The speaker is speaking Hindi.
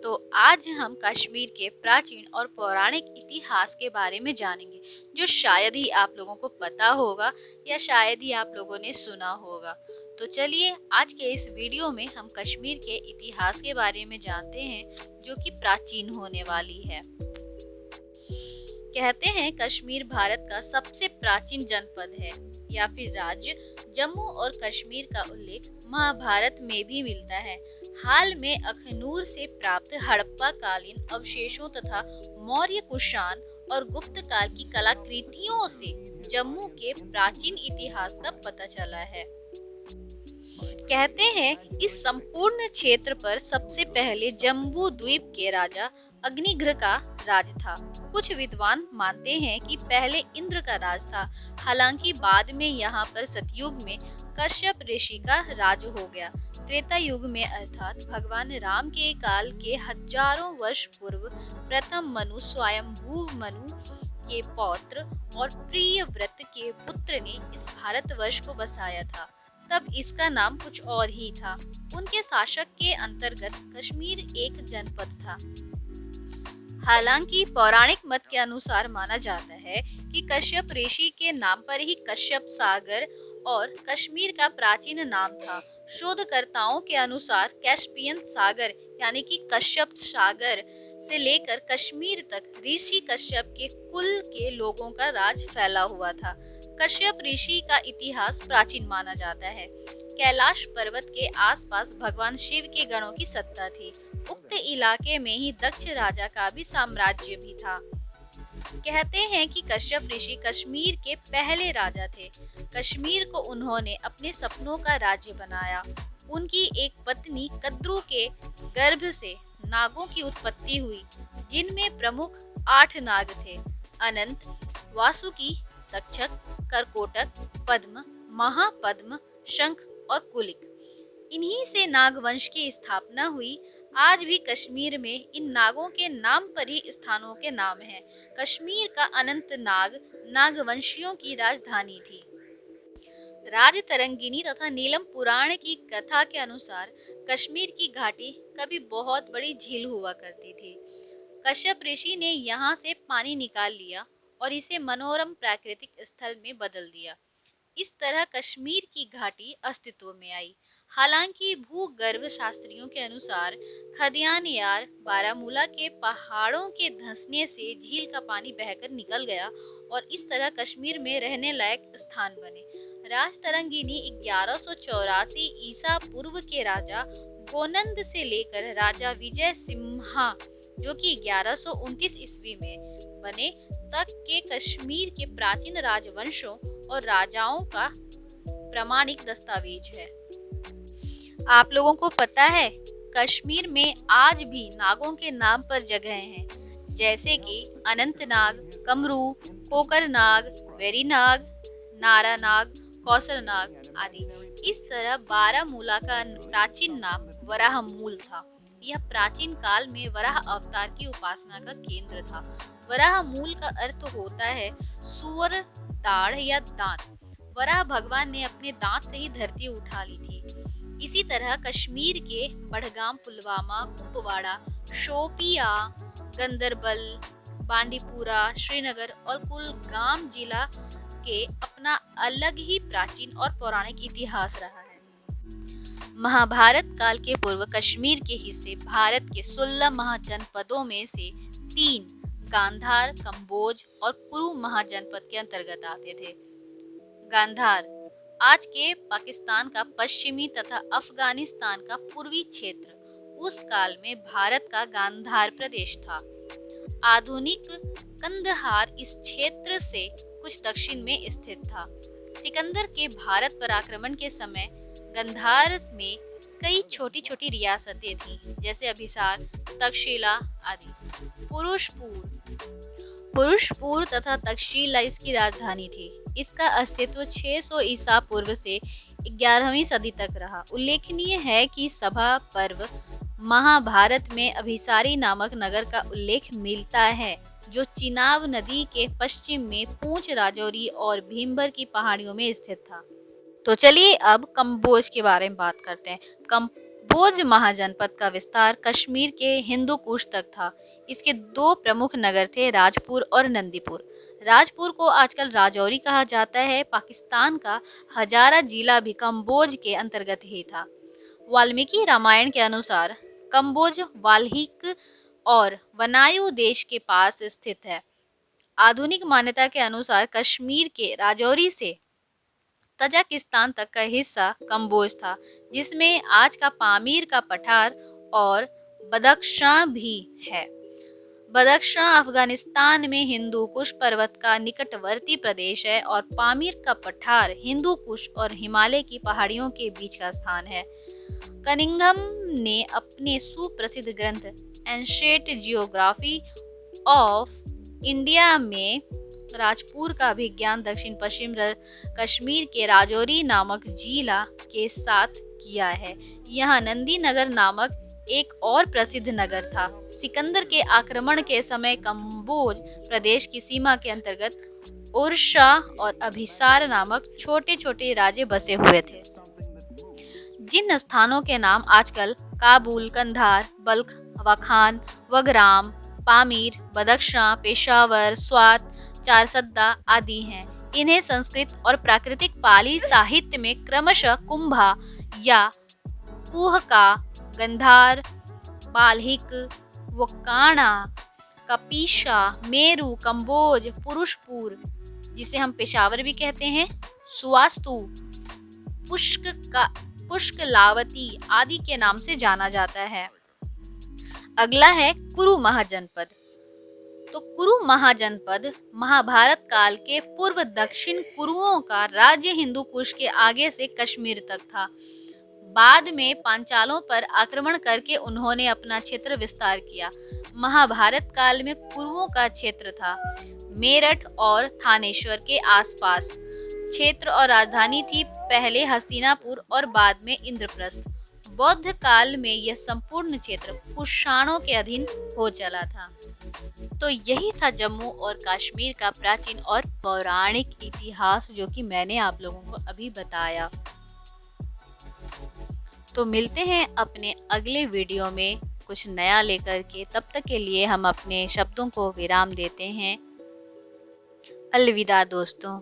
तो आज हम कश्मीर के प्राचीन और पौराणिक इतिहास के बारे में जानेंगे, जो शायद ही आप लोगों को पता होगा या शायद ही आप लोगों ने सुना होगा। तो चलिए आज के इस वीडियो में हम कश्मीर के इतिहास के बारे में जानते हैं, जो कि प्राचीन होने वाली है। कहते हैं कश्मीर भारत का सबसे प्राचीन जनपद है या फिर राज्य। जम्मू और कश्मीर का उल्लेख महाभारत में भी मिलता है। हाल में अखनूर से प्राप्त हड़प्पा कालीन अवशेषों तथा मौर्य कुषाण और गुप्त काल की कलाकृतियों से जम्मू के प्राचीन इतिहास का पता चला है। कहते हैं इस संपूर्ण क्षेत्र पर सबसे पहले जम्बू द्वीप के राजा अग्निघ्र का राज था। कुछ विद्वान मानते हैं कि पहले इंद्र का राज था, हालांकि बाद में यहाँ पर सतयुग में कश्यप ऋषि का राज हो गया। त्रेता युग में अर्थात भगवान राम के काल के हजारों वर्ष पूर्व प्रथम मनु स्वयंभू मनु के पौत्र और प्रियव्रत के पुत्र ने इस भारतवर्ष को बसाया था। तब इसका नाम कुछ और ही था। उनके शासक के अंतर्गत कश्मीर एक जनपद था। हालांकि पौराणिक मत के अनुसार माना जाता है कि कश्यप ऋषि के नाम पर ही कश्यप सागर और कश्मीर का प्राचीन नाम था। शोधकर्ताओं के अनुसार कैस्पियन सागर यानी कि कश्यप सागर से लेकर कश्मीर तक ऋषि कश्यप के कुल के लोगों का राज फैला हुआ था। कश्यप ऋषि का इतिहास प्राचीन माना जाता है। कैलाश पर्वत के आसपास भगवान शिव के गणों की सत्ता थी। उक्त इलाके में ही दक्ष राजा का भी साम्राज्य भी था। कहते हैं कि कश्यप ऋषि कश्मीर के पहले राजा थे। कश्मीर को उन्होंने अपने सपनों का राज्य बनाया। उनकी एक पत्नी कद्रू के गर्भ से नागों की उत्पत्ति हुई, जिनमें प्रमुख 8 नाग थे: अनंत, वासुकी, तक्षक, करकोटक, पद्म, महापद्म, शंख और कुलिक। इन्हीं से नागवंश की स्थापना हुई। आज भी कश्मीर में इन नागों के नाम पर ही स्थानों के नाम हैं। कश्मीर का अनंतनाग नागवंशियों की राजधानी थी। राजतरंगिनी तथा नीलम पुराण की कथा के अनुसार कश्मीर की घाटी कभी बहुत बड़ी झील हुआ करती थी। कश्यप ऋषि ने यहाँ से पानी निकाल लिया और इसे मनोरम प्राकृतिक स्थल में बदल दिया। इस तरह कश्मीर की घाटी अस्तित्व में आई। हालांकि भूगर्भ शास्त्रियों के अनुसार खदियान यार बारामूला के पहाड़ों के धंसने से झील का पानी बहकर निकल गया और इस तरह कश्मीर में रहने लायक स्थान बने। राजतरंगिनी 1184 ईसा पूर्व के राजा गोनंद से लेकर राजा विजय सिम्हा, जो कि 1129 ईस्वी में बने, तक के कश्मीर के प्राचीन राजवंशों और राजाओं का प्रमाणिक दस्तावेज है। आप लोगों को पता है कश्मीर में आज भी नागों के नाम पर जगह हैं, जैसे कि अनंतनाग, कमरू, कोकरनाग, वेरीनाग, नारानाग, कौसरनाग आदि। इस तरह बारामूला का प्राचीन नाम वराहमूल था। यह प्राचीन काल में वराह अवतार की उपासना का केंद्र था। वराह मूल का अर्थ होता है सुअर दाढ़ या दांत। वराह भगवान ने अपने दांत से ही धरती उठा ली थी। इसी तरह कश्मीर के बड़गाम, पुलवामा, कुपवाड़ा, शोपिया, गंदरबल, बांडीपुरा, श्रीनगर और कुलगाम जिला के अपना अलग ही प्राचीन और पौराणिक इतिहास रहा है। महाभारत काल के पूर्व कश्मीर के हिस्से भारत के 16 महाजनपदों में से 3 गांधार, कंबोज और कुरु महाजनपद के अंतर्गत आते थे। गांधार आज के पाकिस्तान का पश्चिमी तथा अफगानिस्तान का पूर्वी क्षेत्र उस काल में भारत का गांधार प्रदेश था। आधुनिक कंदहार इस क्षेत्र से कुछ दक्षिण में स्थित था। सिकंदर के भारत पर आक्रमण के समय गांधार में कई छोटी छोटी रियासतें थीं, जैसे अभिसार, तक्षशिला आदि। पुरुषपुर तथा तक्षशिला इसकी राजधानी थी। इसका अस्तित्व 600 ईसा पूर्व से 11वीं सदी तक रहा। उल्लेखनीय है कि सभा पर्व महाभारत में अभिसारी नामक नगर का उल्लेख मिलता है, जो चिनाब नदी के पश्चिम में पूंछ, राजौरी और भीमबर की पहाड़ियों में स्थित था। तो चलिए अब कंबोज के बारे में बात करते हैं। कम्बोज महाजनपद का विस्तार कश्मीर के हिंदू कुश तक था। इसके दो प्रमुख नगर थे, राजपुर और नंदीपुर। राजपुर को आजकल राजौरी कहा जाता है। पाकिस्तान का हजारा जिला भी कम्बोज के अंतर्गत ही था। वाल्मीकि रामायण के अनुसार कम्बोज वाल्हीक और वनायु देश के पास स्थित है। आधुनिक मान्यता के अनुसार कश्मीर के राजौरी से तजाकिस्तान तक का हिस्सा कम्बोज था, जिसमें आज का पामीर का पठार और बदख्शां भी है। बदख्शां अफगानिस्तान में हिंदू कुश पर्वत का निकटवर्ती प्रदेश है और पामीर का पठार हिंदू कुश और हिमालय की पहाड़ियों के बीच का स्थान है। कनिंघम ने अपने सुप्रसिद्ध ग्रंथ एंशिएंट जियोग्राफी ऑफ इंडिया में राजपुर का अभिज्ञान दक्षिण पश्चिम कश्मीर के राजौरी नामक जिला के साथ किया है। यहाँ नंदी नगर नामक एक और प्रसिद्ध नगर था। सिकंदर के आक्रमण के समय कम्बोज प्रदेश की सीमा के अंतर्गत ओरछा और अभिसार नामक छोटे छोटे राज्य बसे हुए थे, जिन स्थानों के नाम आजकल काबुल, कंधार, बल्ख, वाखान, वगराम, पामीर, बदख्शां, पेशावर, स्वात, चारसद्दा आदि हैं। इन्हें संस्कृत और प्राकृतिक पाली साहित्य में क्रमशः कुंभा या कुहका, गंधार, बाल्हिक, वकाना, कपीशा, मेरू, कम्बोज, पुरुषपुर जिसे हम पेशावर भी कहते हैं, सुवास्तु, पुष्कलावती आदि के नाम से जाना जाता है। अगला है कुरु महाजनपद। तो कुरु महाजनपद महाभारत काल के पूर्व दक्षिण कुरुओं का राज्य हिंदू कुश के आगे से कश्मीर तक था। बाद में पांचालों पर आक्रमण करके उन्होंने अपना क्षेत्र विस्तार किया। महाभारत काल में कुरुओं का क्षेत्र था मेरठ और थानेश्वर के आसपास क्षेत्र और राजधानी थी पहले हस्तिनापुर और बाद में इंद्रप्रस्थ। बौद्ध काल में यह संपूर्ण क्षेत्र कुषाणों के अधीन हो चला था। तो यही था जम्मू और कश्मीर का प्राचीन और पौराणिक इतिहास, जो कि मैंने आप लोगों को अभी बताया। तो मिलते हैं अपने अगले वीडियो में कुछ नया लेकर के। तब तक के लिए हम अपने शब्दों को विराम देते हैं। अलविदा दोस्तों।